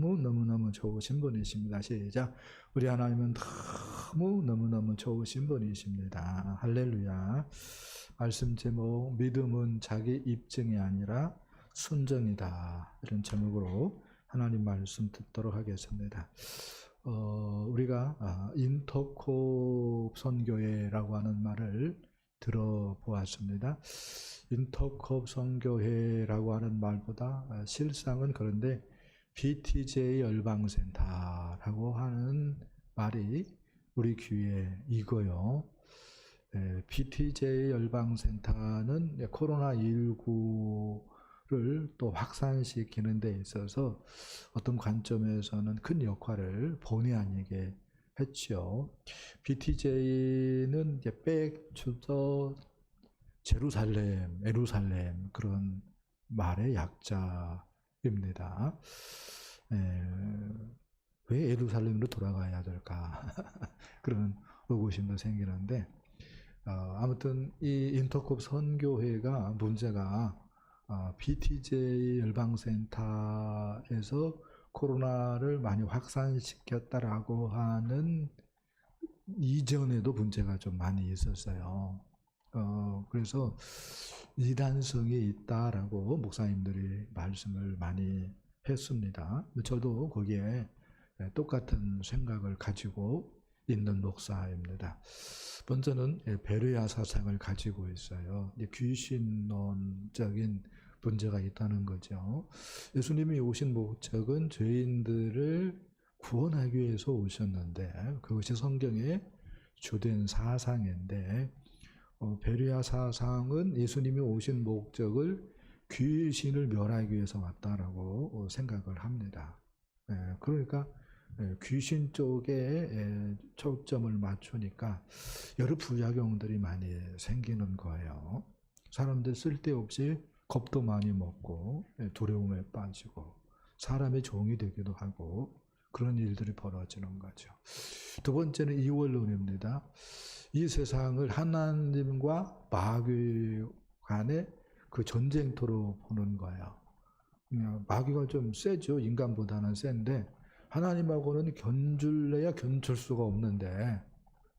너무너무 좋으신 분이십니다. 시작. 우리 하나님은 너무너무 좋으신 분이십니다. 할렐루야. 말씀 제목, 믿음은 자기 입증이 아니라 순정이다. 이런 제목으로 하나님 말씀 듣도록 하겠습니다. 우리가 인터콥 선교회라고 하는 말을 들어보았습니다. 인터콥 선교회라고 하는 말보다 실상은 그런데 BTJ 열방센터라고 하는 말이 우리 귀에 익어요. BTJ 열방센터는 코로나19를 또 확산시키는 데 있어서 어떤 관점에서는 큰 역할을 본의 아니게 했죠. BTJ는 이제 Back to the 에루살렘 그런 말의 약자입니다. 왜 에루살렘으로 돌아가야 될까? 그런 의구심도 생기는데, 아무튼 이 인터콥 선교회가 문제가 BTJ 열방센터에서 코로나를 많이 확산시켰다라고 하는 이전에도 문제가 좀 많이 있었어요. 그래서 이단성이 있다라고 목사님들이 말씀을 많이 했습니다. 저도 거기에 똑같은 생각을 가지고 있는 목사입니다. 먼저는 베레아 사상을 가지고 있어요. 귀신론적인 문제가 있다는 거죠. 예수님이 오신 목적은 죄인들을 구원하기 위해서 오셨는데 그것이 성경의 주된 사상인데 베레아 사상은 예수님이 오신 목적을 귀신을 멸하기 위해서 왔다라고 생각을 합니다. 그러니까 귀신 쪽에 초점을 맞추니까 여러 부작용들이 많이 생기는 거예요. 사람들 쓸데없이 겁도 많이 먹고 두려움에 빠지고 사람의 종이 되기도 하고 그런 일들이 벌어지는 거죠. 두 번째는 이원론입니다. 이 세상을 하나님과 마귀 간의 그 전쟁터로 보는 거예요. 마귀가 좀 세죠. 인간보다는 센데 하나님하고는 견줄래야 견줄 수가 없는데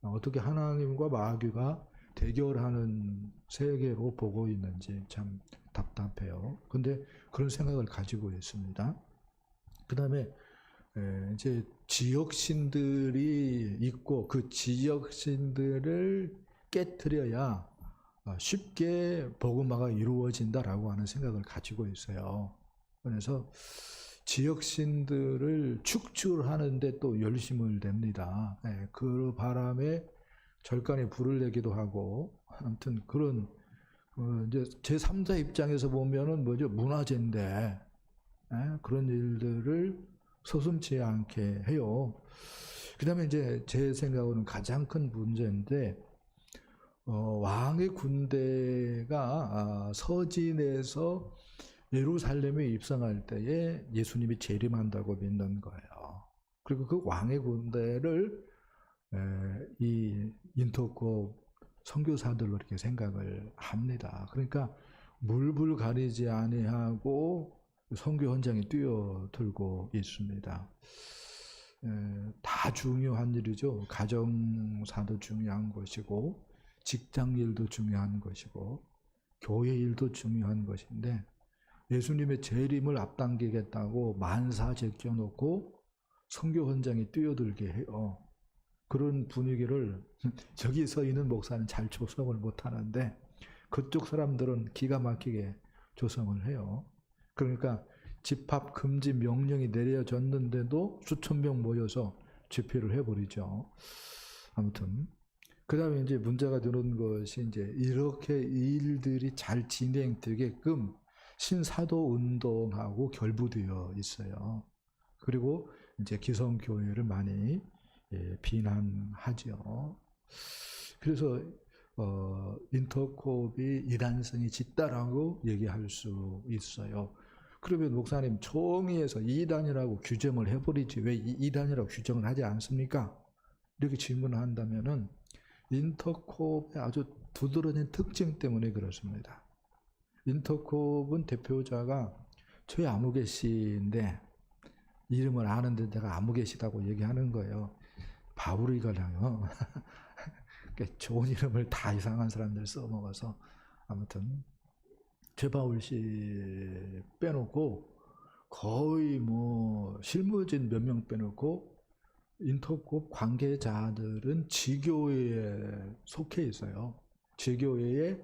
어떻게 하나님과 마귀가 대결하는 세계로 보고 있는지 참 답답해요. 근데 그런 생각을 가지고 있습니다. 그 다음에 이제 지역신들이 있고 그 지역신들을 깨트려야 쉽게 복음화가 이루어진다라고 하는 생각을 가지고 있어요. 그래서 지역신들을 축출하는데 또 열심을 냅니다. 그 바람에 절간에 불을 내기도 하고 아무튼 그런 이제 제3자 입장에서 보면은 뭐죠? 문화재인데 그런 일들을 서슴지 않게 해요. 그 다음에 이제 제 생각으로는 가장 큰 문제인데 왕의 군대가 서진에서 예루살렘에 입성할 때에 예수님이 재림한다고 믿는 거예요. 그리고 그 왕의 군대를 이 인터콥 선교사들로 이렇게 생각을 합니다. 그러니까 물불 가리지 아니하고 선교 현장에 뛰어들고 있습니다. 다 중요한 일이죠. 가정사도 중요한 것이고 직장 일도 중요한 것이고 교회 일도 중요한 것인데 예수님의 재림을 앞당기겠다고 만사 제껴놓고 선교 현장에 뛰어들게 해요. 그런 분위기를 저기 서 있는 목사는 잘 조성을 못하는데 그쪽 사람들은 기가 막히게 조성을 해요. 그러니까 집합 금지 명령이 내려졌는데도 수천 명 모여서 집회를 해버리죠. 아무튼 그 다음에 이제 문제가 되는 것이 이제 이렇게 일들이 잘 진행되게끔 신사도 운동하고 결부되어 있어요. 그리고 이제 기성교회를 많이 비난하죠. 그래서 인터콥이 이단성이 짙다라고 얘기할 수 있어요. 그러면 목사님 총회에서 이단이라고 규정을 해버리지 왜 이단이라고 규정을 하지 않습니까? 이렇게 질문을 한다면은 인터콥의 아주 두드러진 특징 때문에 그렇습니다. 인터콥은 대표자가 최아무개 씨인데 이름을 아는데 내가 아무개시다고 얘기하는 거예요. 바울이가요. 좋은 이름을 다 이상한 사람들 써먹어서 아무튼 최바울 씨 빼놓고 거의 뭐 실무진 몇 명 빼놓고 인터콥 관계자들은 지교회에 속해 있어요. 지교회에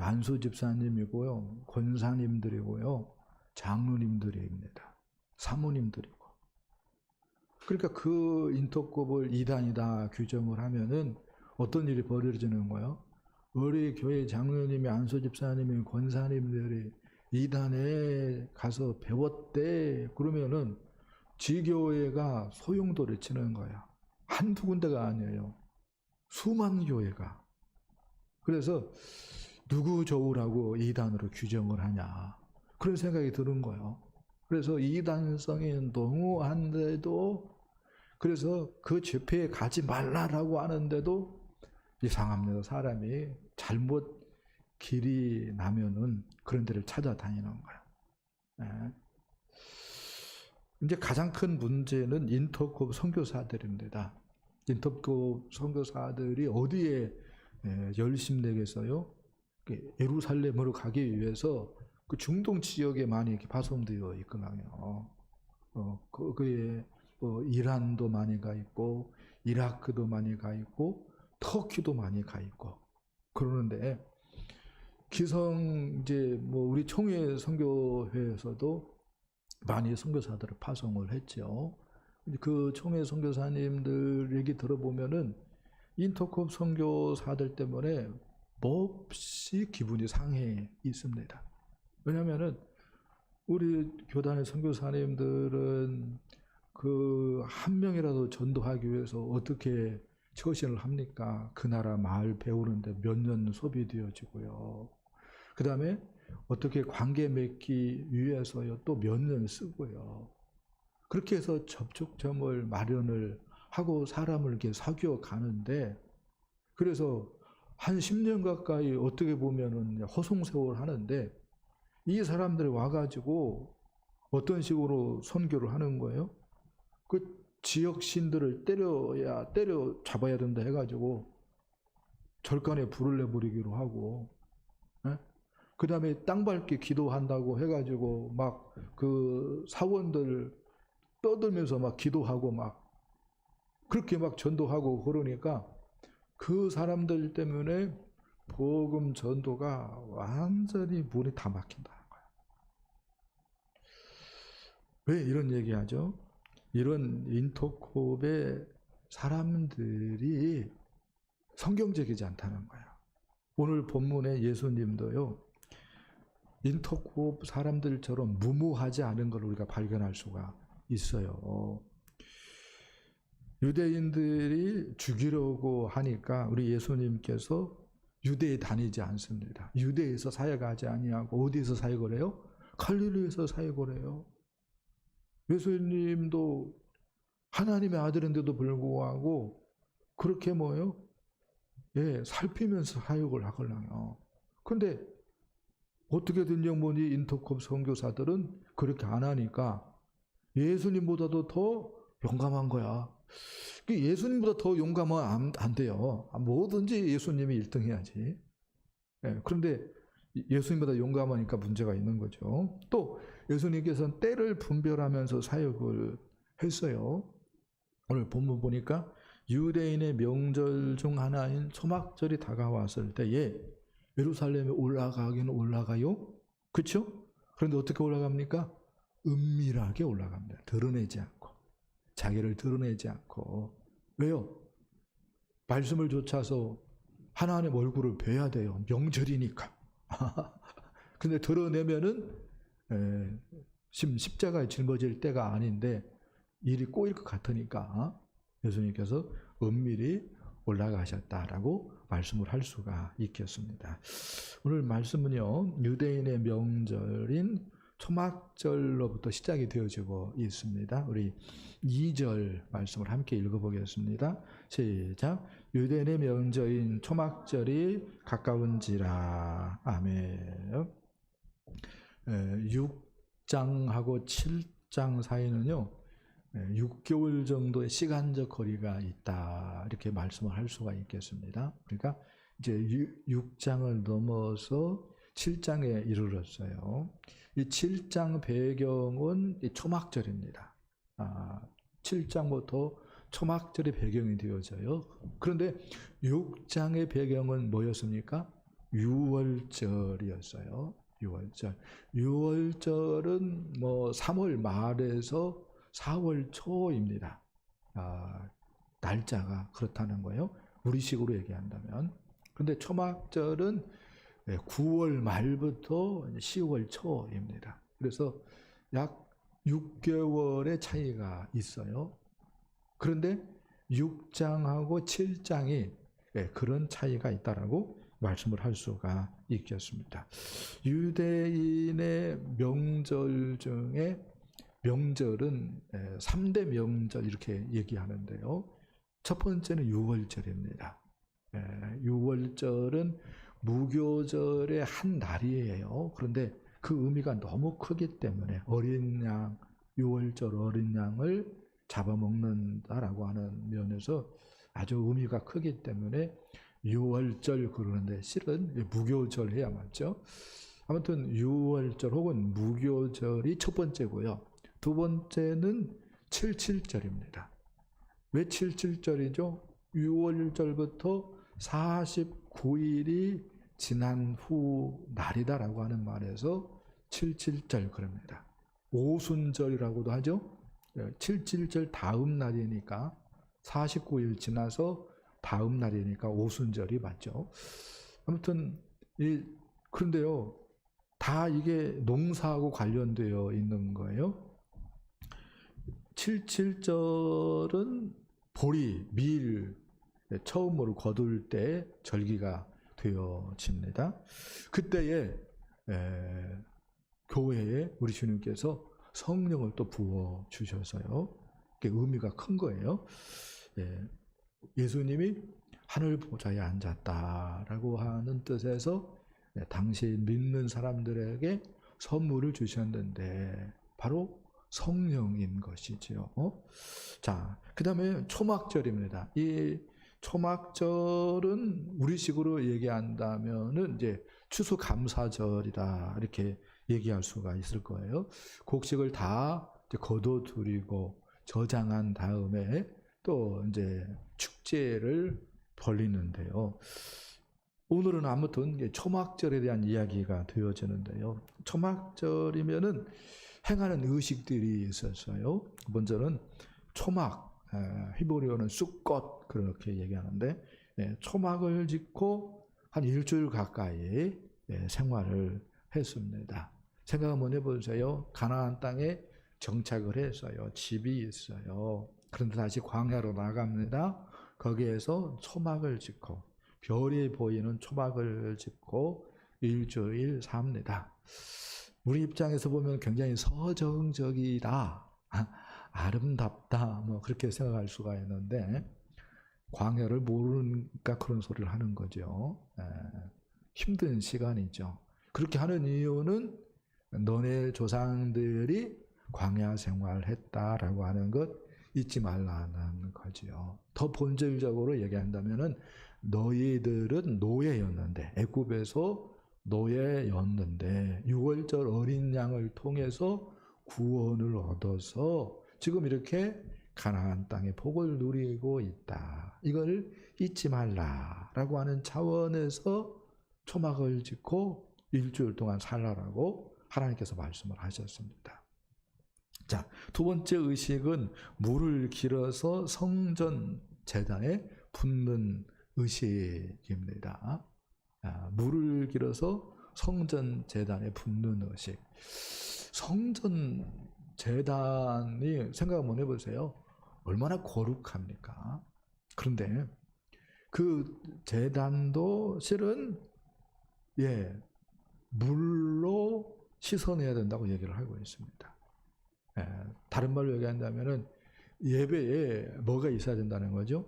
안수 집사님이고요, 권사님들이고요, 장로님들입니다. 사모님들이고. 그러니까 그 인터콥을 이단이다 규정을 하면은 어떤 일이 벌어지는 거예요? 우리 교회 장로님이, 안수 집사님이, 권사님들이 이단에 가서 배웠대. 그러면은 지교회가 소용돌이 치는 거야. 한두 군데가 아니에요. 수만 교회가. 그래서 누구 좋으라고 이단으로 규정을 하냐. 그런 생각이 드는 거예요. 그래서 이단성이 농후한데도, 그래서 그 집회에 가지 말라라고 하는데도 이상합니다. 사람이 잘못 길이 나면은 그런 데를 찾아다니는 거야. 네. 이제 가장 큰 문제는 인터콥 선교사들입니다. 인터콥 선교사들이 어디에 열심내겠어요? 예루살렘으로 가기 위해서 그 중동 지역에 많이 이렇게 파송되어 있거든요. 거기에 이란도 많이 가 있고, 이라크도 많이 가 있고, 터키도 많이 가 있고, 그러는데, 기성, 이제 우리 총회 선교회에서도 많이 선교사들을 파송을 했죠. 그 총회 선교사님들 얘기 들어보면은 인터콥 선교사들 때문에 몹시 기분이 상해 있습니다. 왜냐면은 우리 교단의 선교사님들은 그 한 명이라도 전도하기 위해서 어떻게 처신을 합니까? 그 나라 말 배우는데 몇 년 소비되어지고요. 그 다음에 어떻게 관계 맺기 위해서요, 또 몇 년 쓰고요. 그렇게 해서 접촉점을 마련을 하고 사람을 이렇게 사귀어 가는데, 그래서 한 10년 가까이 어떻게 보면은 허송세월 하는데, 이 사람들이 와가지고 어떤 식으로 선교를 하는 거예요? 그 지역 신들을 때려 잡아야 된다 해가지고 절간에 불을 내버리기로 하고, 그 다음에 땅 밟기 기도한다고 해가지고 막 그 사원들 떠들면서 막 기도하고 막 그렇게 막 전도하고 그러니까 그 사람들 때문에 복음 전도가 완전히 문이 다 막힌다는 거야. 왜 이런 얘기하죠? 이런 인터콥의 사람들이 성경적이지 않다는 거야. 오늘 본문에 예수님도요, 인터콥 사람들처럼 무모하지 않은 걸 우리가 발견할 수가 있어요. 유대인들이 죽이려고 하니까 우리 예수님께서 유대에 다니지 않습니다. 유대에서 사역하지 아니하고 어디에서 사역을 해요? 갈릴리에서 사역을 해요. 예수님도 하나님의 아들인데도 불구하고 그렇게 살피면서 사역을 하거든요. 근데 어떻게든 영문이 인터콥 선교사들은 그렇게 안 하니까 예수님보다도 더 용감한 거야. 예수님보다 더 용감하면 안 돼요. 뭐든지 예수님이 1등 해야지. 그런데 예수님보다 용감하니까 문제가 있는 거죠. 또 예수님께서는 때를 분별하면서 사역을 했어요. 오늘 본문 보니까 유대인의 명절 중 하나인 초막절이 다가왔을 때에 예루살렘에 올라가기는 올라가요. 그렇죠? 그런데 어떻게 올라갑니까? 은밀하게 올라갑니다. 드러내지 않고. 자기를 드러내지 않고. 왜요? 말씀을 좇아서 하나님의 얼굴을 뵈야 돼요. 명절이니까. 근데 드러내면은 십자가에 짊어질 때가 아닌데 일이 꼬일 것 같으니까 예수님께서 은밀히 올라가셨다라고 말씀을 할 수가 있겠습니다. 오늘 말씀은요, 유대인의 명절인 초막절로부터 시작이 되어지고 있습니다. 우리 2절 말씀을 함께 읽어보겠습니다. 시작. 유대인의 명절인 초막절이 가까운지라. 아멘. 6장하고 7장 사이는요, 6개월 정도의 시간적 거리가 있다. 이렇게 말씀을 할 수가 있겠습니다. 그러니까 이제 6장을 넘어서 7장에 이르렀어요. 이 7장 배경은 초막절입니다. 7장부터 초막절의 배경이 되어져요. 그런데 6장의 배경은 뭐였습니까? 유월절이었어요. 유월절. 유월절은 뭐 3월 말에서 4월 초입니다. 날짜가 그렇다는 거예요. 우리식으로 얘기한다면. 근데 초막절은 9월 말부터 10월 초입니다. 그래서 약 6개월의 차이가 있어요. 그런데 6장하고 7장이 그런 차이가 있다라고 말씀을 할 수가 있겠습니다. 유대인의 명절 중에 명절은 3대 명절 이렇게 얘기하는데요. 첫 번째는 유월절입니다. 유월절은 무교절의 한 날이에요. 그런데 그 의미가 너무 크기 때문에 어린 양, 유월절 어린 양을 잡아먹는다라고 하는 면에서 아주 의미가 크기 때문에 유월절 그러는데 실은 무교절 해야 맞죠. 아무튼 유월절 혹은 무교절이 첫 번째고요. 두 번째는 77절입니다. 왜 77절이죠? 유월절부터 49일이 지난 후 날이다라고 하는 말에서 77절 그럽니다. 오순절이라고도 하죠. 77절 다음 날이니까 49일 지나서 다음 날이니까 오순절이 맞죠. 아무튼 그런데요. 다 이게 농사하고 관련되어 있는 거예요. 77절은 보리, 밀 처음으로 거둘 때 절기가 되어집니다. 그때에 교회에 우리 주님께서 성령을 또 부어 주셔서요. 의미가 큰 거예요. 예수님이 하늘 보좌에 앉았다라고 하는 뜻에서 당시 믿는 사람들에게 선물을 주셨는데 바로 성령인 것이지요. 자, 그 다음에 초막절입니다. 이 초막절은 우리식으로 얘기한다면은 이제 추수감사절이다 이렇게 얘기할 수가 있을 거예요. 곡식을 다 거둬들이고 저장한 다음에 또 이제 축제를 벌리는데요. 오늘은 아무튼 초막절에 대한 이야기가 되어지는데요. 초막절이면은 행하는 의식들이 있었어요. 먼저는 초막, 히브리어는 쑥꽃 그렇게 얘기하는데 초막을 짓고 한 일주일 가까이 생활을 했습니다. 생각 한번 해보세요. 가나안 땅에 정착을 했어요. 집이 있어요. 그런데 다시 광야로 나갑니다. 거기에서 초막을 짓고 별이 보이는 초막을 짓고 일주일 삽니다. 우리 입장에서 보면 굉장히 서정적이다, 아름답다, 뭐 그렇게 생각할 수가 있는데 광야를 모르니까 그런 소리를 하는 거죠. 힘든 시간이죠. 그렇게 하는 이유는 너네 조상들이 광야 생활했다라고 하는 것 잊지 말라는 거죠. 더 본질적으로 얘기한다면은 너희들은 노예였는데 애굽에서 노예였는데 유월절 어린 양을 통해서 구원을 얻어서 지금 이렇게 가나안 땅의 복을 누리고 있다. 이걸 잊지 말라라고 하는 차원에서 초막을 짓고 일주일 동안 살라라고 하나님께서 말씀을 하셨습니다. 자, 두 번째 의식은 물을 길어서 성전 제단에 붓는 의식입니다. 물을 길어서 성전 제단에 붓는 의식. 성전 제단이 생각 한번 해보세요. 얼마나 거룩합니까? 그런데 그 제단도 실은 물로 씻어내야 된다고 얘기를 하고 있습니다. 다른 말로 얘기한다면은 예배에 뭐가 있어야 된다는 거죠?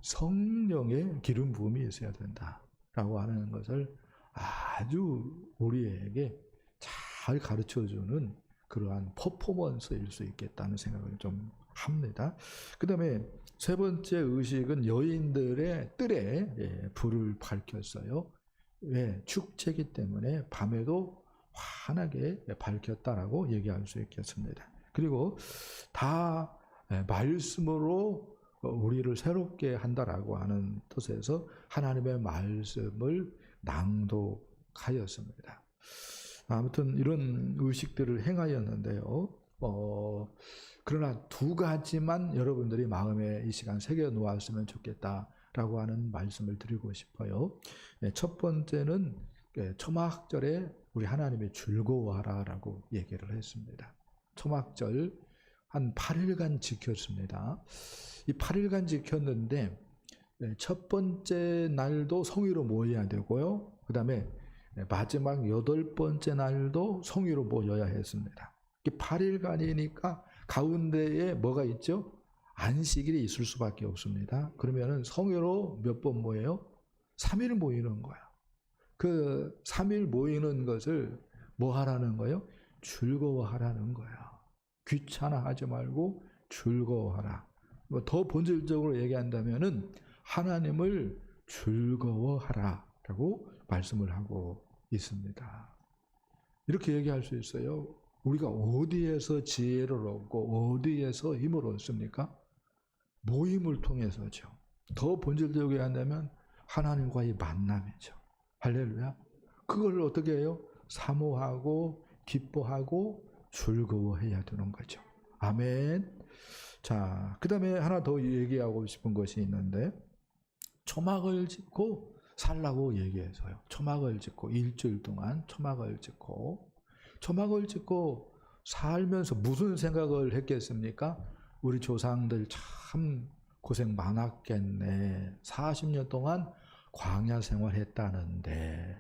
성령의 기름 부음이 있어야 된다라고 하는 것을 아주 우리에게 잘 가르쳐주는 그러한 퍼포먼스일 수 있겠다는 생각을 좀 합니다. 그 다음에 세 번째 의식은 여인들의 뜰에 불을 밝혔어요. 왜? 축제이기 때문에 밤에도 환하게 밝혔다라고 얘기할 수 있겠습니다. 그리고 다 말씀으로 우리를 새롭게 한다라고 하는 뜻에서 하나님의 말씀을 낭독하였습니다. 아무튼 이런 의식들을 행하였는데요. 그러나 두 가지만 여러분들이 마음에 이 시간 새겨 놓았으면 좋겠다라고 하는 말씀을 드리고 싶어요. 첫 번째는 초막절에 우리 하나님이 즐거워하라라고 얘기를 했습니다. 초막절 한 8일간 지켰습니다. 이 8일간 지켰는데 첫 번째 날도 성회로 모여야 되고요. 그 다음에 마지막 8번째 날도 성회로 모여야 했습니다. 8일간이니까 가운데에 뭐가 있죠? 안식일이 있을 수밖에 없습니다. 그러면은 성회로 몇 번 모여요? 3일 모이는 거야. 그 3일 모이는 것을 뭐 하라는 거예요? 즐거워하라는 거야. 귀찮아하지 말고 즐거워하라. 더 본질적으로 얘기한다면은 하나님을 즐거워하라라고 말씀을 하고 있습니다. 이렇게 얘기할 수 있어요. 우리가 어디에서 지혜를 얻고 어디에서 힘을 얻습니까? 모임을 통해서죠. 더 본질적으로 얘기한다면 하나님과의 만남이죠. 할렐루야. 그걸 어떻게 해요? 사모하고 기뻐하고 즐거워해야 되는 거죠. 아멘. 자, 그 다음에 하나 더 얘기하고 싶은 것이 있는데 초막을 짓고 살라고 얘기해서요. 초막을 짓고 일주일 동안 초막을 짓고 살면서 무슨 생각을 했겠습니까? 우리 조상들 참 고생 많았겠네. 40년 동안 광야 생활했다는데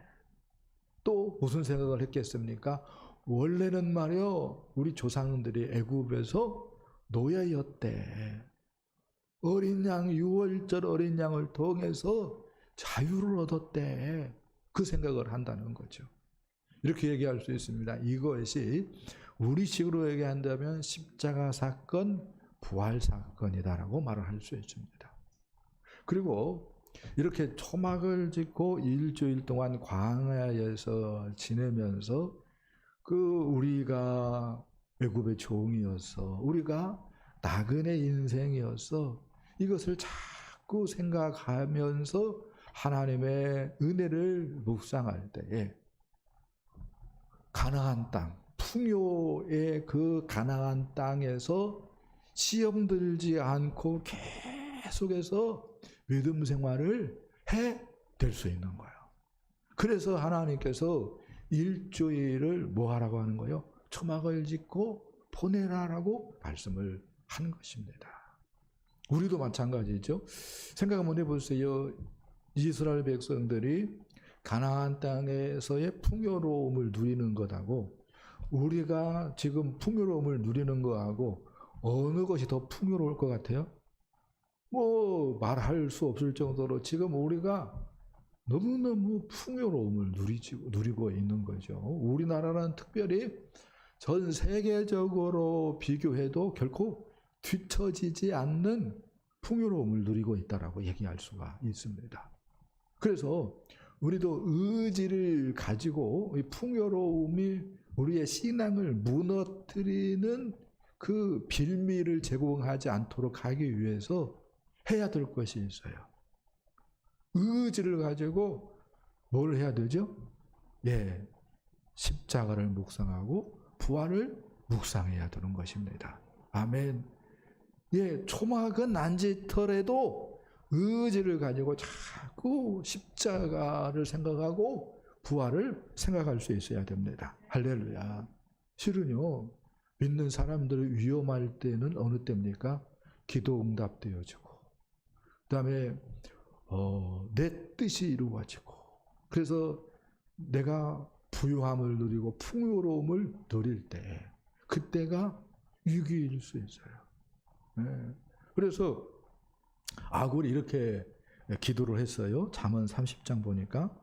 또 무슨 생각을 했겠습니까? 원래는 말이요, 우리 조상들이 애굽에서 노예였대. 어린 양, 유월절 어린 양을 통해서 자유를 얻었대. 그 생각을 한다는 거죠. 이렇게 얘기할 수 있습니다. 이것이 우리식으로 얘기한다면 십자가 사건, 부활 사건이다라고 말을 할 수 있습니다. 그리고 이렇게 초막을 짓고 일주일 동안 광야에서 지내면서 우리가 애굽의 종이었어. 우리가 나그네 인생이었어. 이것을 자꾸 생각하면서 하나님의 은혜를 묵상할 때에 가나안 땅, 풍요의 그 가나안 땅에서 시험 들지 않고 계속해서 믿음 생활을 될 수 있는 거예요. 그래서 하나님께서 일주일을 뭐 하라고 하는 거예요? 초막을 짓고 보내라라고 말씀을 한 것입니다. 우리도 마찬가지죠. 생각 한번 해보세요. 이스라엘 백성들이 가나안 땅에서의 풍요로움을 누리는 것하고 우리가 지금 풍요로움을 누리는 것하고 어느 것이 더 풍요로울 것 같아요? 뭐 말할 수 없을 정도로 지금 우리가 너무너무 풍요로움을 누리고 있는 거죠. 우리나라는 특별히 전 세계적으로 비교해도 결코 뒤처지지 않는 풍요로움을 누리고 있다라고 얘기할 수가 있습니다. 그래서 우리도 의지를 가지고 이 풍요로움이 우리의 신앙을 무너뜨리는 그 빌미를 제공하지 않도록 하기 위해서 해야 될 것이 있어요. 의지를 가지고 뭘 해야 되죠? 십자가를 묵상하고 부활을 묵상해야 되는 것입니다. 아멘. 초막은 안 짓더라도 의지를 가지고 자꾸 십자가를 생각하고 부활을 생각할 수 있어야 됩니다. 할렐루야. 실은요, 믿는 사람들이 위험할 때는 어느 때입니까? 기도 응답되어지고, 그 다음에 내 뜻이 이루어지고, 그래서 내가 부유함을 누리고 풍요로움을 누릴 때, 그때가 위기일 수 있어요. 그래서 아굴이 이렇게 기도를 했어요. 잠언 30장 보니까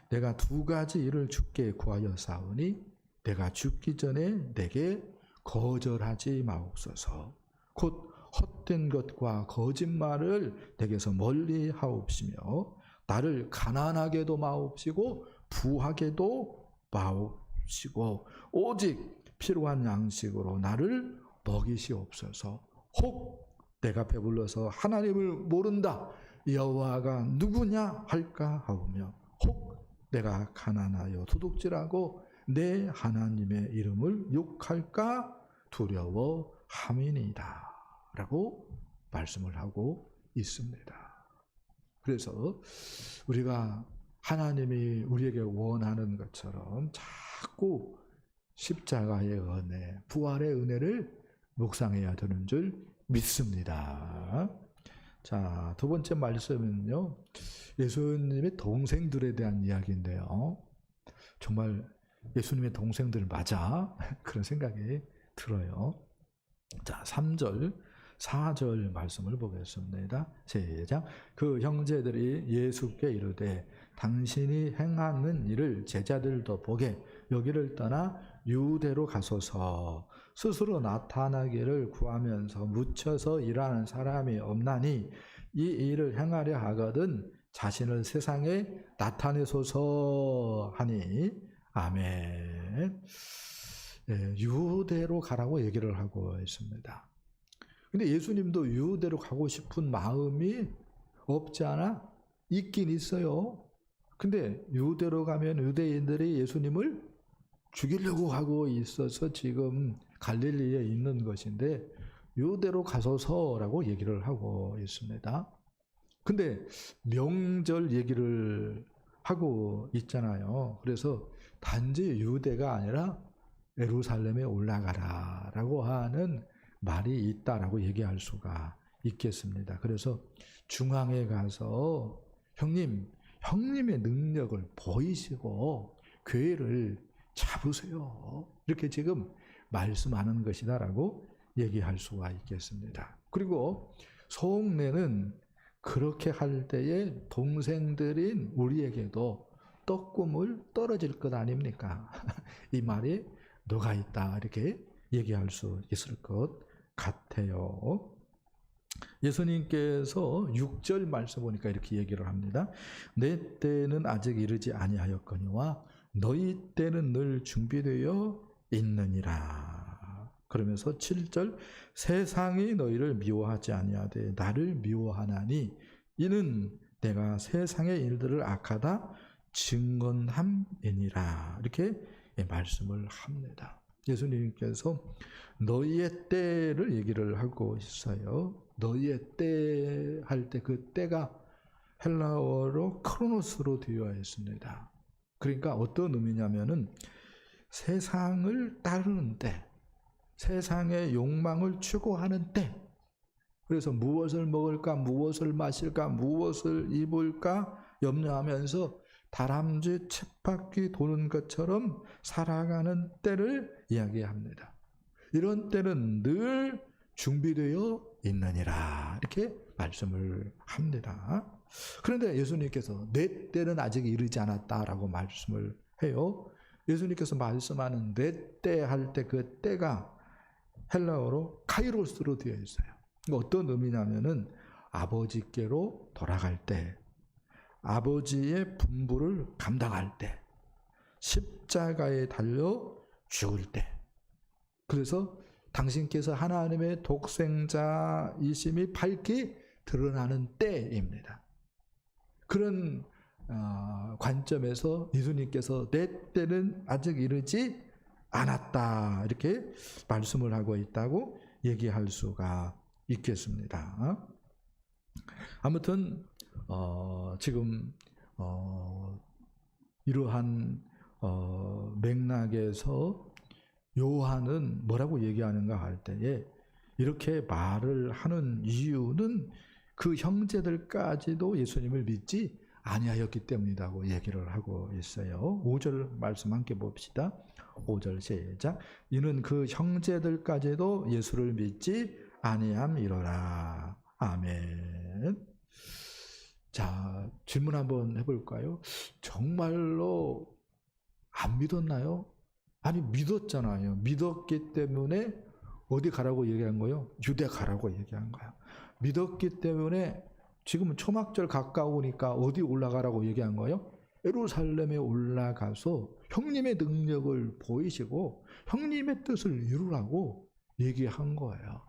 내가 두 가지 일을 주께 구하여 싸우니 내가 죽기 전에 내게 거절하지 마옵소서. 곧 헛된 것과 거짓말을 내게서 멀리 하옵시며 나를 가난하게도 마옵시고 부하게도 마옵시고 오직 필요한 양식으로 나를 먹이시옵소서. 혹 내가 배불러서 하나님을 모른다 여호와가 누구냐 할까 하오며 혹 내가 가난하여 도둑질하고 내 하나님의 이름을 욕할까 두려워함이니이다 라고 말씀을 하고 있습니다. 그래서 우리가 하나님이 우리에게 원하는 것처럼 자꾸 십자가의 은혜, 부활의 은혜를 묵상해야 되는 줄 믿습니다. 자, 두 번째 말씀은요, 예수님의 동생들에 대한 이야기인데요. 정말 예수님의 동생들 맞아? 그런 생각이 들어요. 자, 3절, 4절 말씀을 보겠습니다. 시작. 그 형제들이 예수께 이르되 당신이 행하는 일을 제자들도 보게 여기를 떠나 유대로 가소서. 스스로 나타나기를 구하면서 묻혀서 일하는 사람이 없나니 이 일을 행하려 하거든 자신을 세상에 나타내소서 하니 아멘. 네, 유대로 가라고 얘기를 하고 있습니다. 근데 예수님도 유대로 가고 싶은 마음이 없지 않아 있긴 있어요. 근데 유대로 가면 유대인들이 예수님을 죽이려고 하고 있어서 지금 갈릴리에 있는 것인데 유대로 가소서라고 얘기를 하고 있습니다. 근데 명절 얘기를 하고 있잖아요. 그래서 단지 유대가 아니라 예루살렘에 올라가라라고 하는 말이 있다라고 얘기할 수가 있겠습니다. 그래서 중앙에 가서 형님의 능력을 보이시고 교회를 잡으세요. 이렇게 지금 말씀하는 것이다라고 얘기할 수가 있겠습니다. 그리고 속내는 그렇게 할 때에 동생들인 우리에게도 떡국물 떨어질 것 아닙니까? 이 말이 녹아 있다 이렇게 얘기할 수 있을 것 같아요. 예수님께서 6절 말씀 보니까 이렇게 얘기를 합니다. 내 때는 아직 이르지 아니하였거니와 너희 때는 늘 준비되어 있느니라. 그러면서 7절 세상이 너희를 미워하지 아니하되 나를 미워하나니 이는 내가 세상의 일들을 악하다 증언함이니라. 이렇게 말씀을 합니다. 예수님께서 너희의 때를 얘기를 하고 있어요. 너희의 때 할 때 그 때가 헬라어로 크로노스로 되어 있습니다. 그러니까 어떤 의미냐면은 세상을 따르는 때, 세상의 욕망을 추구하는 때, 그래서 무엇을 먹을까, 무엇을 마실까, 무엇을 입을까 염려하면서 다람쥐 쳇바퀴 도는 것처럼 살아가는 때를 이야기합니다. 이런 때는 늘 준비되어 있느니라 이렇게 말씀을 합니다. 그런데 예수님께서 내 때는 아직 이르지 않았다라고 말씀을 해요. 예수님께서 말씀하는 내 때 할 때 그 때가 헬라어로 카이로스로 되어 있어요. 어떤 의미냐면은 아버지께로 돌아갈 때, 아버지의 분부를 감당할 때, 십자가에 달려 죽을 때, 그래서 당신께서 하나님의 독생자이심이 밝히 드러나는 때입니다. 그런 관점에서 예수님께서 내 때는 아직 이르지 않았다 이렇게 말씀을 하고 있다고 얘기할 수가 있겠습니다. 아무튼 지금 이러한 맥락에서 요한은 뭐라고 얘기하는가 할 때에 이렇게 말을 하는 이유는 그 형제들까지도 예수님을 믿지 아니하였기 때문이라고 얘기를 하고 있어요. 5절 말씀 함께 봅시다. 5절 시작. 이는 그 형제들까지도 예수를 믿지 아니함이로라. 아멘. 자, 질문 한번 해볼까요? 정말로 안 믿었나요? 아니 믿었잖아요. 믿었기 때문에 어디 가라고 얘기한 거예요? 유대 가라고 얘기한 거야. 믿었기 때문에 지금 초막절 가까우니까 어디 올라가라고 얘기한 거예요? 예루살렘에 올라가서 형님의 능력을 보이시고 형님의 뜻을 이루라고 얘기한 거예요.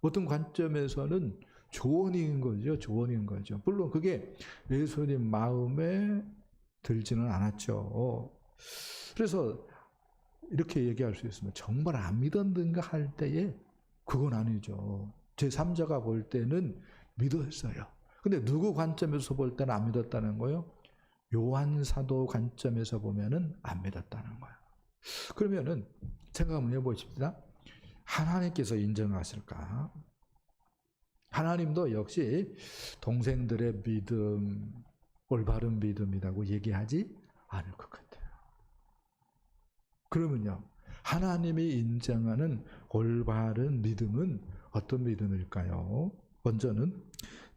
어떤 관점에서는 조언인 거죠. 조언인 거죠. 물론 그게 예수님 마음에 들지는 않았죠. 그래서 이렇게 얘기할 수 있습니다. 정말 안 믿었는가 할 때에 그건 아니죠. 제3자가 볼 때는 믿었어요. 근데 누구 관점에서 볼 때는 안 믿었다는 거예요? 요한 사도 관점에서 보면은 안 믿었다는 거예요. 그러면은 생각 한번 해보십시다. 하나님께서 인정하실까? 하나님도 역시 동생들의 믿음, 올바른 믿음이라고 얘기하지 않을 것 같아요. 그러면요, 하나님이 인정하는 올바른 믿음은 어떤 믿음일까요? 먼저는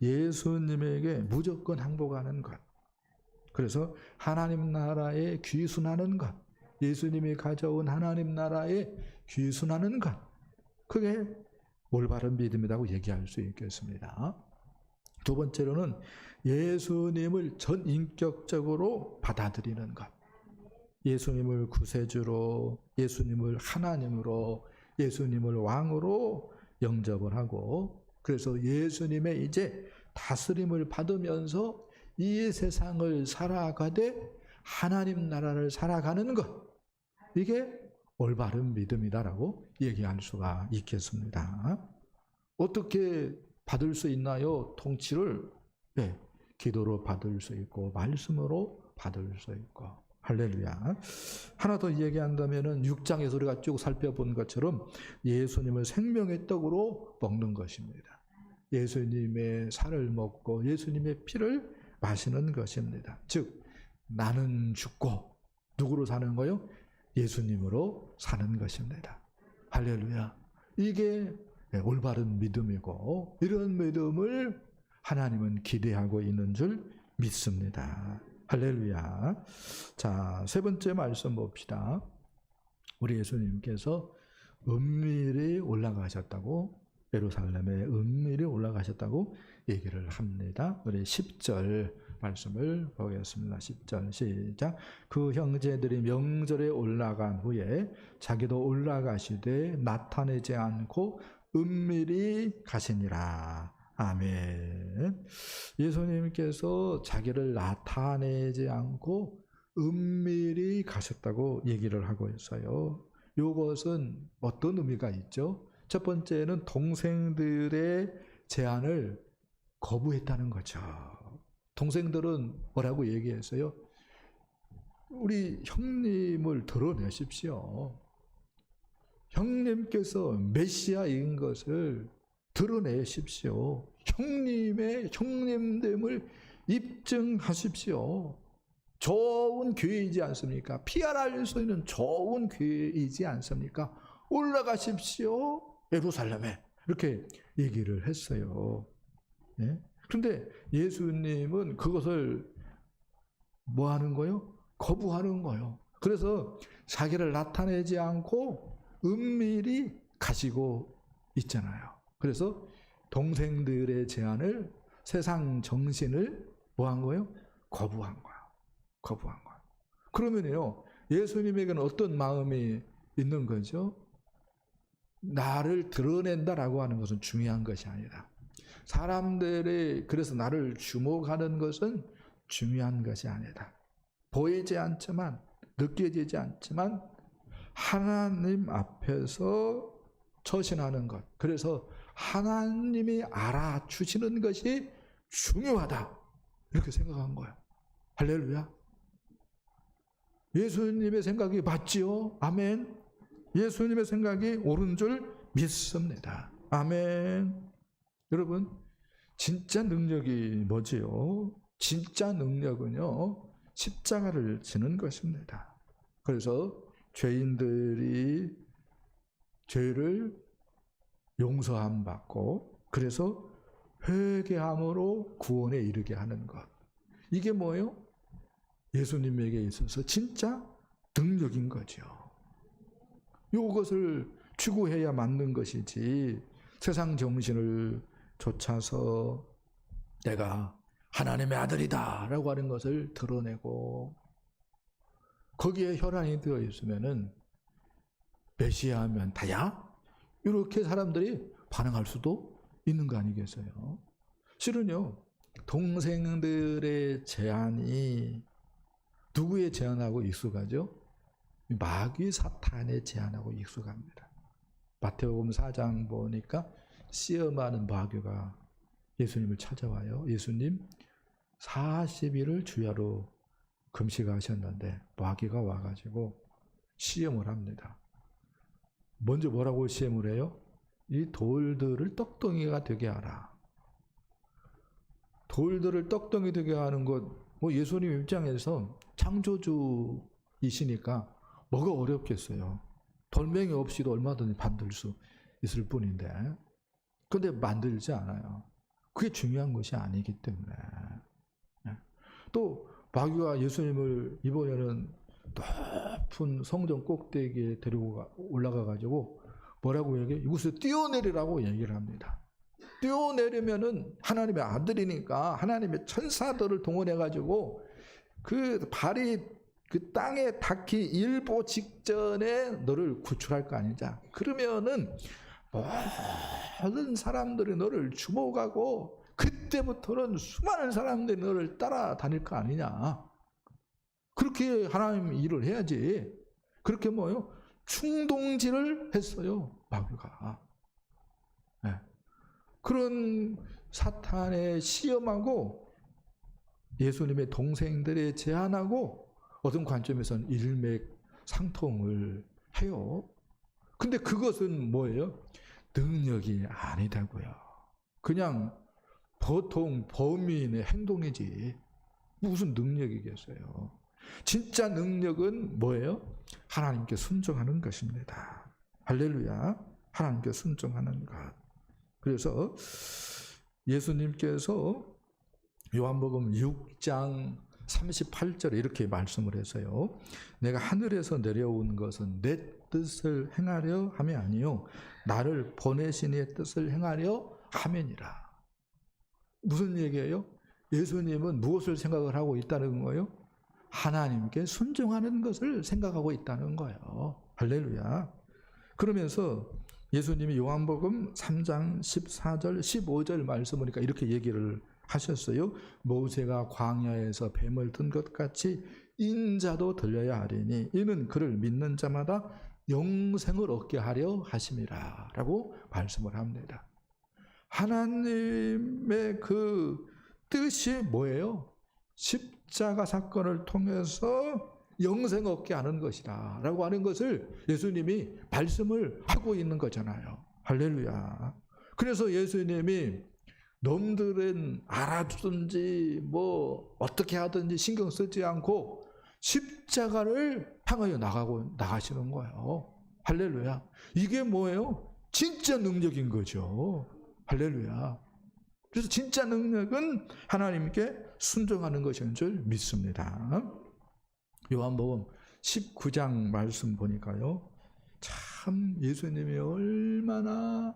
예수님에게 무조건 항복하는 것. 그래서 하나님 나라에 귀순하는 것. 예수님이 가져온 하나님 나라에 귀순하는 것. 그게 올바른 믿음이라고 얘기할 수 있겠습니다. 두 번째로는 예수님을 전인격적으로 받아들이는 것. 예수님을 구세주로, 예수님을 하나님으로, 예수님을 왕으로 영접을 하고, 그래서 예수님의 이제 다스림을 받으면서 이 세상을 살아가되 하나님 나라를 살아가는 것, 이게 올바른 믿음이다라고 얘기할 수가 있겠습니다. 어떻게 받을 수 있나요? 통치를 기도로 받을 수 있고 말씀으로 받을 수 있고. 할렐루야. 하나 더 얘기한다면은 6장에서 우리가 쭉 살펴본 것처럼 예수님을 생명의 떡으로 먹는 것입니다. 예수님의 살을 먹고 예수님의 피를 마시는 것입니다. 즉 나는 죽고 누구로 사는 거요? 예수님으로 사는 것입니다. 할렐루야. 이게 올바른 믿음이고 이런 믿음을 하나님은 기대하고 있는 줄 믿습니다. 할렐루야. 자, 세 번째 말씀 봅시다. 우리 예수님께서 은밀히 올라가셨다고, 예루살렘에 은밀히 올라가셨다고 얘기를 합니다. 우리 10절 말씀을 보겠습니다. 10절 시작. 그 형제들이 명절에 올라간 후에 자기도 올라가시되 나타내지 않고 은밀히 가시니라. 아멘. 예수님께서 자기를 나타내지 않고 은밀히 가셨다고 얘기를 하고 있어요. 이것은 어떤 의미가 있죠? 첫 번째는 동생들의 제안을 거부했다는 거죠. 동생들은 뭐라고 얘기했어요? 우리 형님을 드러내십시오. 형님께서 메시아인 것을 드러내십시오. 형님의 형님됨을 입증하십시오. 좋은 기회이지 않습니까? 피할 수 있는 좋은 기회이지 않습니까? 올라가십시오. 예루살렘에. 이렇게 얘기를 했어요. 네? 그런데 예수님은 그것을 뭐 하는 거요? 거부하는 거요. 그래서 자기를 나타내지 않고 은밀히 가시고 있잖아요. 그래서 동생들의 제안을, 세상 정신을 뭐 한 거예요? 거부한 거예요. 거부한 거예요. 그러면요, 예수님에게는 어떤 마음이 있는 거죠? 나를 드러낸다라고 하는 것은 중요한 것이 아니라, 사람들이 그래서 나를 주목하는 것은 중요한 것이 아니다. 보이지 않지만, 느껴지지 않지만 하나님 앞에서 처신하는 것, 그래서 하나님이 알아주시는 것이 중요하다, 이렇게 생각한 거예요. 할렐루야. 예수님의 생각이 맞지요? 아멘. 예수님의 생각이 옳은 줄 믿습니다. 아멘. 여러분, 진짜 능력이 뭐지요? 진짜 능력은요, 십자가를 지는 것입니다. 그래서 죄인들이 죄를 용서함 받고, 그래서 회개함으로 구원에 이르게 하는 것. 이게 뭐예요? 예수님에게 있어서 진짜 능력인 거죠. 이것을 추구해야 맞는 것이지 세상 정신을 좇아서 내가 하나님의 아들이다 라고 하는 것을 드러내고 거기에 혈안이 되어 있으면은 메시아하면 다야? 이렇게 사람들이 반응할 수도 있는 거 아니겠어요? 실은요, 동생들의 제안이 누구의 제안하고 익숙하죠? 마귀 사탄의 제안하고 익숙합니다. 마태복음 4장 보니까 시험하는 마귀가 예수님을 찾아와요. 예수님 40일을 주야로 금식하셨는데 마귀가 와가지고 시험을 합니다. 먼저 뭐라고 시험을 해요? 이 돌들을 떡덩이가 되게 하라. 돌들을 떡덩이 되게 하는 것, 뭐 예수님 입장에서 창조주이시니까 뭐가 어렵겠어요. 돌멩이 없이도 얼마든지 만들 수 있을 뿐인데, 근데 만들지 않아요. 그게 중요한 것이 아니기 때문에. 또 마귀가 예수님을 이번에는 높은 성전 꼭대기에 데리고 올라가가지고 뭐라고 얘기해? 이곳에 뛰어내리라고 얘기를 합니다. 뛰어내리면은 하나님의 아들이니까 하나님의 천사들을 동원해가지고 그 발이 그 땅에 닿기 일보 직전에 너를 구출할 거 아니냐. 그러면은 모든 사람들이 너를 주목하고 그때부터는 수많은 사람들이 너를 따라다닐 거 아니냐. 그렇게 하나님 일을 해야지. 그렇게 뭐요? 충동질을 했어요. 마귀가. 네. 그런 사탄의 시험하고 예수님의 동생들의 제안하고 어떤 관점에서는 일맥상통을 해요. 근데 그것은 뭐예요? 능력이 아니다고요. 그냥 보통 범인의 행동이지 무슨 능력이겠어요. 진짜 능력은 뭐예요? 하나님께 순종하는 것입니다. 할렐루야. 하나님께 순종하는 것. 그래서 예수님께서 요한복음 6장 38절에 이렇게 말씀을 했어요. 내가 하늘에서 내려온 것은 내 뜻을 행하려 함이 아니요 나를 보내신 이의 뜻을 행하려 함이니라. 무슨 얘기예요? 예수님은 무엇을 생각을 하고 있다는 거예요? 하나님께 순종하는 것을 생각하고 있다는 거예요. 할렐루야. 그러면서 예수님이 요한복음 3장 14절 15절 말씀 보니까 이렇게 얘기를 하셨어요. 모세가 광야에서 뱀을 든 것 같이 인자도 들려야 하리니 이는 그를 믿는 자마다 영생을 얻게 하려 하심이라 라고 말씀을 합니다. 하나님의 그 뜻이 뭐예요? 십자가 사건을 통해서 영생 얻게 하는 것이다 라고 하는 것을 예수님이 말씀을 하고 있는 거잖아요. 할렐루야. 그래서 예수님이 놈들은 알아주든지 뭐 어떻게 하든지 신경 쓰지 않고 십자가를 향하여 나가시는 거예요. 할렐루야. 이게 뭐예요? 진짜 능력인 거죠. 할렐루야. 그래서 진짜 능력은 하나님께 순종하는 것인 줄 믿습니다. 요한복음 19장 말씀 보니까요. 참 예수님이 얼마나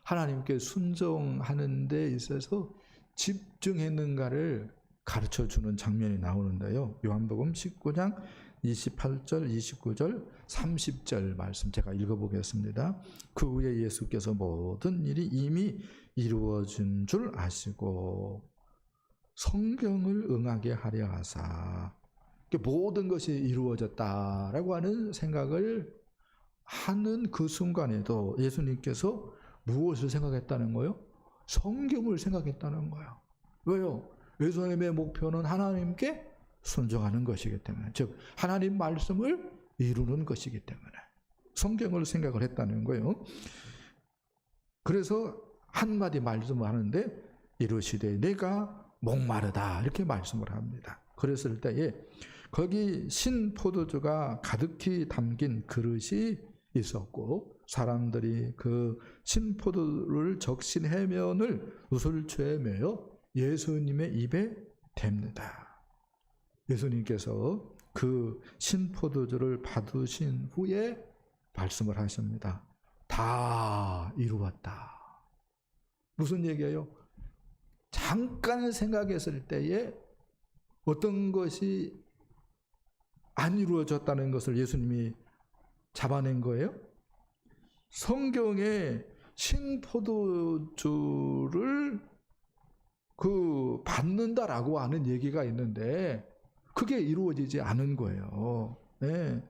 하나님께 순종하는 데 있어서 집중했는가를 가르쳐주는 장면이 나오는데요. 요한복음 19장 28절, 29절, 30절 말씀 제가 읽어보겠습니다. 그 후에 예수께서 모든 일이 이미 이루어진 줄 아시고 성경을 응하게 하려 하사 모든 것이 이루어졌다라고 하는 생각을 하는 그 순간에도 예수님께서 무엇을 생각했다는 거예요? 성경을 생각했다는 거예요. 왜요? 예수님의 목표는 하나님께 순종하는 것이기 때문에, 즉 하나님 말씀을 이루는 것이기 때문에 성경을 생각을 했다는 거예요. 그래서 한마디 말씀을 하는데 이르시되 내가 목마르다 이렇게 말씀을 합니다. 그랬을 때에 거기 신포도주가 가득히 담긴 그릇이 있었고 사람들이 그 신포도를 적신 해면을 우슬초에 매어 예수님의 입에 댑니다. 예수님께서 그 신포도주를 받으신 후에 말씀을 하십니다. 다 이루었다. 무슨 얘기예요? 잠깐 생각했을 때에 어떤 것이 안 이루어졌다는 것을 예수님이 잡아낸 거예요. 성경에 신포도주를 받는다라고 하는 얘기가 있는데 그게 이루어지지 않은 거예요. 네.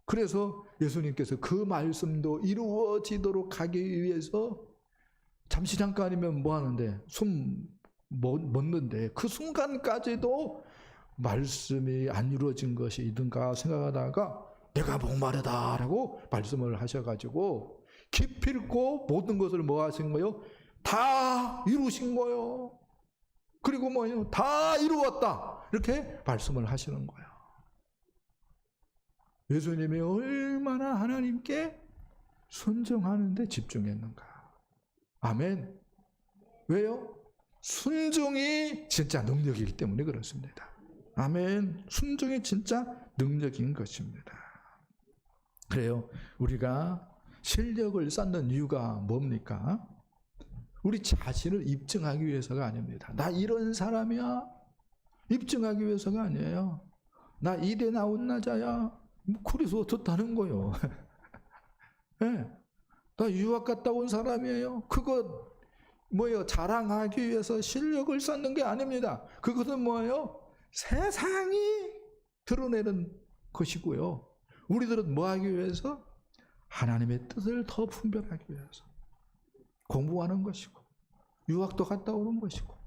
그래서 예수님께서 그 말씀도 이루어지도록 하기 위해서 잠시 잠깐이면 뭐 하는데 숨 멎는데 그 순간까지도 말씀이 안 이루어진 것이 있든가 생각하다가 내가 목마르다라고 말씀을 하셔가지고 기필코 모든 것을 뭐 하신 거예요? 다 이루신 거예요. 그리고 뭐예요? 다 이루었다. 이렇게 말씀을 하시는 거예요. 예수님이 얼마나 하나님께 순종하는 데 집중했는가. 아멘. 왜요? 순종이 진짜 능력이기 때문에 그렇습니다. 아멘. 순종이 진짜 능력인 것입니다. 그래요. 우리가 실력을 쌓는 이유가 뭡니까? 우리 자신을 입증하기 위해서가 아닙니다. 나 이런 사람이야. 입증하기 위해서가 아니에요. 나 이대 나온 나자야. 그래서 어떻다는 거요. 네. 나 유학 갔다 온 사람이에요. 그거 뭐예요? 자랑하기 위해서 실력을 쌓는 게 아닙니다. 그것은 뭐예요? 세상이 드러내는 것이고요. 우리들은 뭐 하기 위해서? 하나님의 뜻을 더 분별하기 위해서 공부하는 것이고 유학도 갔다 오는 것이고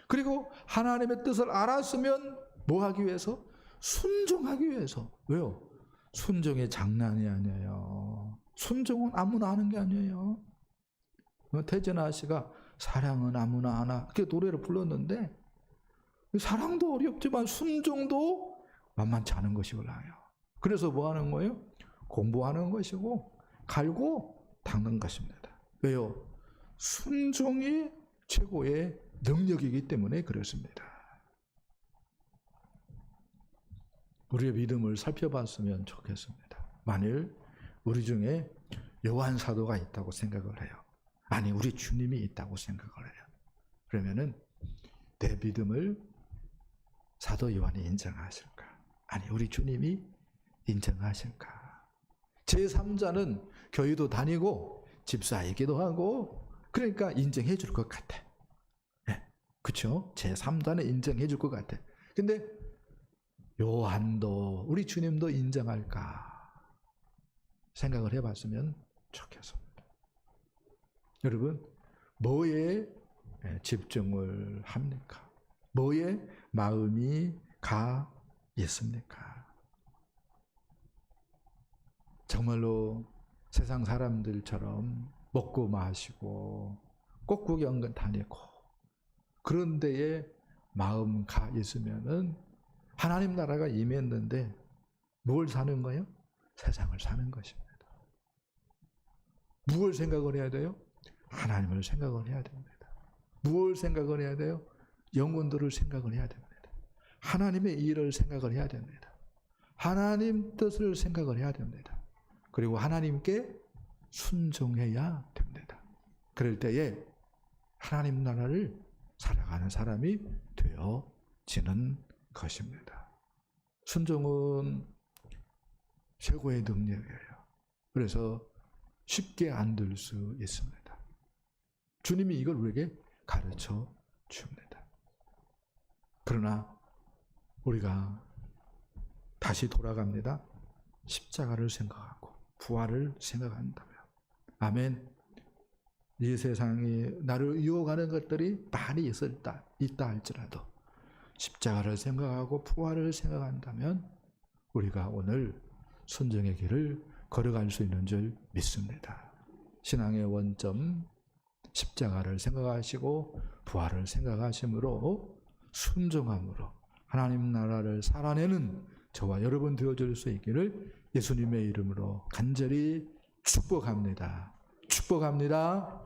그리고 하나님의 뜻을 알았으면 뭐 하기 위해서? 순종하기 위해서. 왜요? 순종이 장난이 아니에요. 순종은 아무나 하는 게 아니에요. 태진아 씨가 사랑은 아무나 하나 이렇게 노래를 불렀는데 사랑도 어렵지만 순종도 만만치 않은 것이 올라요. 그래서 뭐 하는 거예요? 공부하는 것이고 갈고 닦는 것입니다. 왜요? 순종이 최고의 능력이기 때문에 그렇습니다. 우리의 믿음을 살펴봤으면 좋겠습니다. 만일 우리 중에 요한 사도가 있다고 생각을 해요. 아니 우리 주님이 있다고 생각을 해요. 그러면은 내 믿음을 사도 요한이 인정하실까? 아니 우리 주님이 인정하실까? 제3자는 교회도 다니고 집사이기도 하고 그러니까 인정해 줄 것 같아. 네, 그렇죠? 제3자는 인정해 줄 것 같아. 근데 요한도 우리 주님도 인정할까? 생각을 해봤으면 좋겠습니다. 여러분 뭐에 집중을 합니까? 뭐에 마음이 가 있습니까? 정말로 세상 사람들처럼 먹고 마시고 꽃구경 다니고 그런 데에 마음 가 있으면은 하나님 나라가 임했는데 뭘 사는 거예요? 세상을 사는 것입니다. 무엇을 생각을 해야 돼요? 하나님을 생각을 해야 됩니다. 무엇을 생각을 해야 돼요? 영혼들을 생각을 해야 됩니다. 하나님의 일을 생각을 해야 됩니다. 하나님 뜻을 생각을 해야 됩니다. 그리고 하나님께 순종해야 됩니다. 그럴 때에 하나님 나라를 살아가는 사람이 되어지는 것입니다. 순종은 최고의 능력이에요. 그래서 쉽게 안 될 수 있습니다. 주님이 이걸 우리에게 가르쳐 줍니다. 그러나 우리가 다시 돌아갑니다. 십자가를 생각하고 부활을 생각한다면 아멘. 이 세상이 나를 유혹하는 것들이 많이 있다 할지라도 십자가를 생각하고 부활을 생각한다면 우리가 오늘 순종의 길을 걸어갈 수 있는 줄 믿습니다. 신앙의 원점 십자가를 생각하시고 부활을 생각하심으로 순종함으로 하나님 나라를 살아내는 저와 여러분 되어줄 수 있기를 예수님의 이름으로 간절히 축복합니다. 축복합니다.